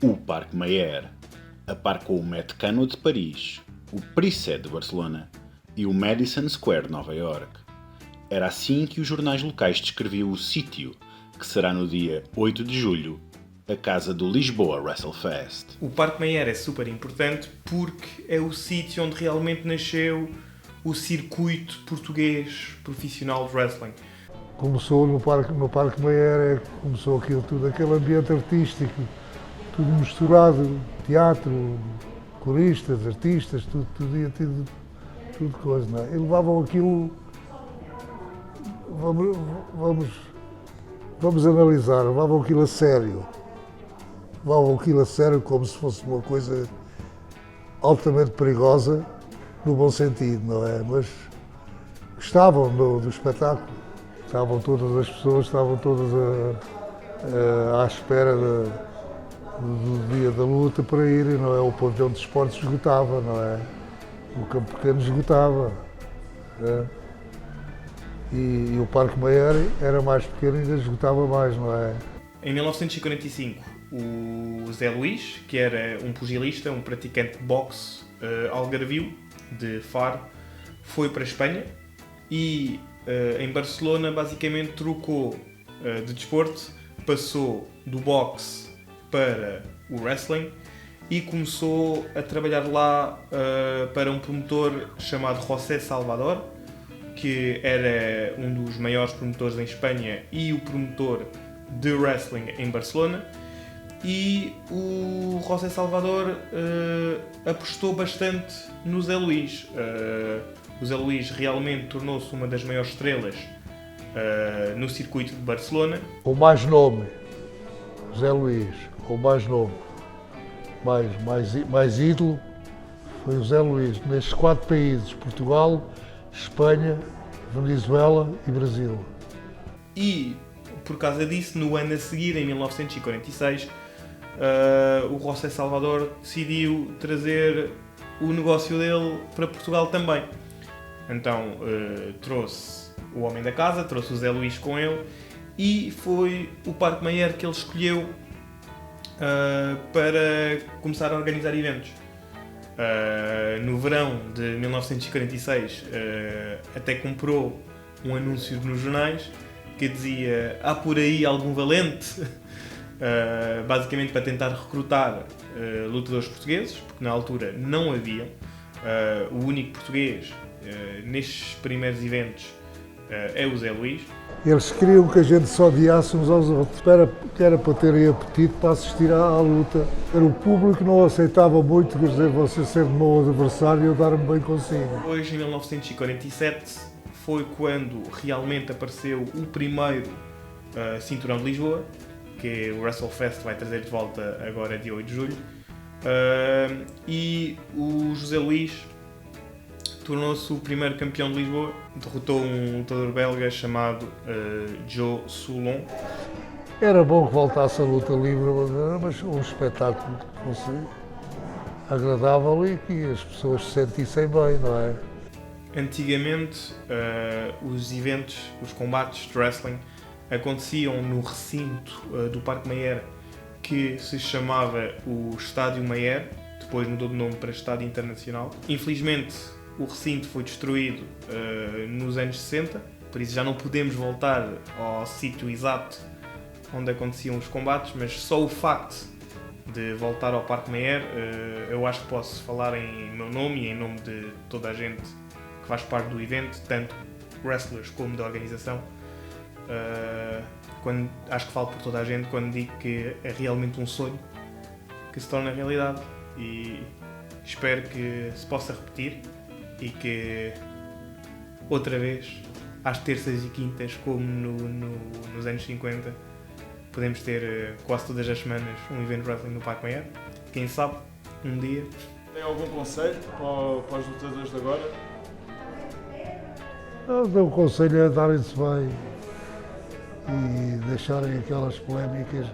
O Parque Mayer, a par com o Met Cano de Paris, o Priset de Barcelona e o Madison Square, Nova York. Era assim que os jornais locais descreviam o sítio, que será no dia 8 de julho, a casa do Lisboa WrestleFest. O Parque Mayer é super importante porque é o sítio onde realmente nasceu o circuito português profissional de wrestling. Começou no Parque Mayer, começou aquilo tudo, aquele ambiente artístico, tudo misturado, teatro, coristas, artistas, tudo coisa, não é? E levavam aquilo, vamos analisar, levavam aquilo a sério. Levavam aquilo a sério como se fosse uma coisa altamente perigosa, no bom sentido, não é? Mas gostavam do espetáculo. Estavam todas as pessoas, estavam todas à espera do dia da luta para irem, não é? O pavilhão de esportes esgotava, não é? O campo pequeno esgotava. É? E o Parque Mayer era mais pequeno e ainda esgotava mais, não é? Em 1945, o Zé Luís, que era um pugilista, um praticante de boxe algarvio, de Faro, foi para a Espanha e em Barcelona basicamente trocou de desporto, passou do boxe para o wrestling e começou a trabalhar lá para um promotor chamado José Salvador, que era um dos maiores promotores em Espanha e o promotor de wrestling em Barcelona. E o José Salvador apostou bastante no Zé Luís. O Zé Luís realmente tornou-se uma das maiores estrelas no circuito de Barcelona. O mais nome, Zé Luís, o mais nome, mais ídolo, foi o Zé Luís, nestes 4 países, Portugal, Espanha, Venezuela e Brasil. E, por causa disso, no ano a seguir, em 1946, o José Salvador decidiu trazer o negócio dele para Portugal também. Então trouxe o homem da casa, trouxe o Zé Luís com ele e foi o Parque Mayer que ele escolheu para começar a organizar eventos. No verão de 1946 até comprou um anúncio nos jornais que dizia: há por aí algum valente? Basicamente para tentar recrutar lutadores portugueses, porque na altura não haviam. O único português nestes primeiros eventos é o Zé Luís. Eles queriam que a gente se odiasse uns aos outros, que era para terem apetite para assistir à luta. Era o público que não aceitava muito, quer dizer, você ser de meu adversário e eu dar-me bem consigo. Hoje, em 1947, foi quando realmente apareceu o primeiro Cinturão de Lisboa, que o WrestleFest vai trazer de volta agora dia 8 de julho. E o José Luís tornou-se o primeiro campeão de Lisboa, derrotou um lutador belga chamado Joe Soulon. Era bom que voltasse a luta livre, mas um espetáculo que fosse agradável e que as pessoas se sentissem bem, não é? Antigamente, os eventos, os combates de wrestling aconteciam no recinto do Parque Mayer, que se chamava o Estádio Mayer, depois mudou de nome para Estádio Internacional. Infelizmente, o recinto foi destruído nos anos 60, por isso já não podemos voltar ao sítio exato onde aconteciam os combates, mas só o facto de voltar ao Parque Mayer, eu acho que posso falar em meu nome e em nome de toda a gente que faz parte do evento, tanto wrestlers como da organização. Acho que falo por toda a gente quando digo que é realmente um sonho que se torna realidade e espero que se possa repetir e que outra vez, às terças e quintas, como nos anos 50, podemos ter quase todas as semanas um evento de wrestling no Parque Mayer. Quem sabe, um dia. Tem algum conselho para os lutadores de agora? O conselho é darem-se bem e deixarem aquelas polémicas